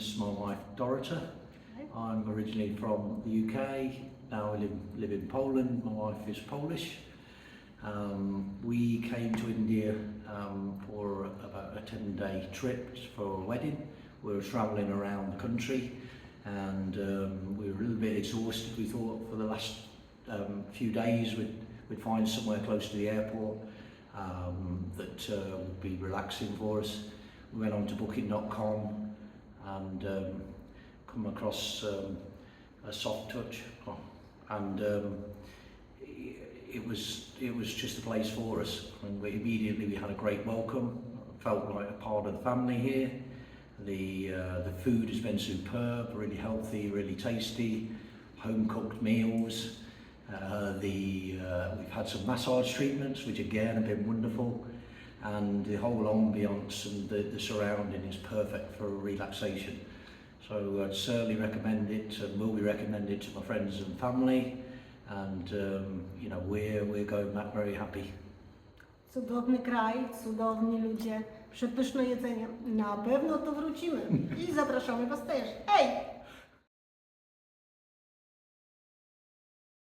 this is my wife Dorota. I'm originally from the UK, now I live in Poland. My wife is Polish. We came to India for about a 10-day trip for a wedding. We were travelling around the country and we were a little bit exhausted. We thought for the last few days we'd find somewhere close to the airport that would be relaxing for us. We went on to booking.com and come across a Softouch, and it was just a place for us. And we had a great welcome. Felt like a part of the family here. The food has been superb, really healthy, really tasty, home cooked meals. We've had some massage treatments, which again have been wonderful, and the whole ambience and the surrounding is perfect for relaxation. So I'd certainly recommend it, and will be recommended to my friends and family, and you know, we're going back very happy. Cudowny kraj, cudowni ludzie, przepyszne jedzenie. Na pewno tu wrócimy i zapraszamy Was też. Hej!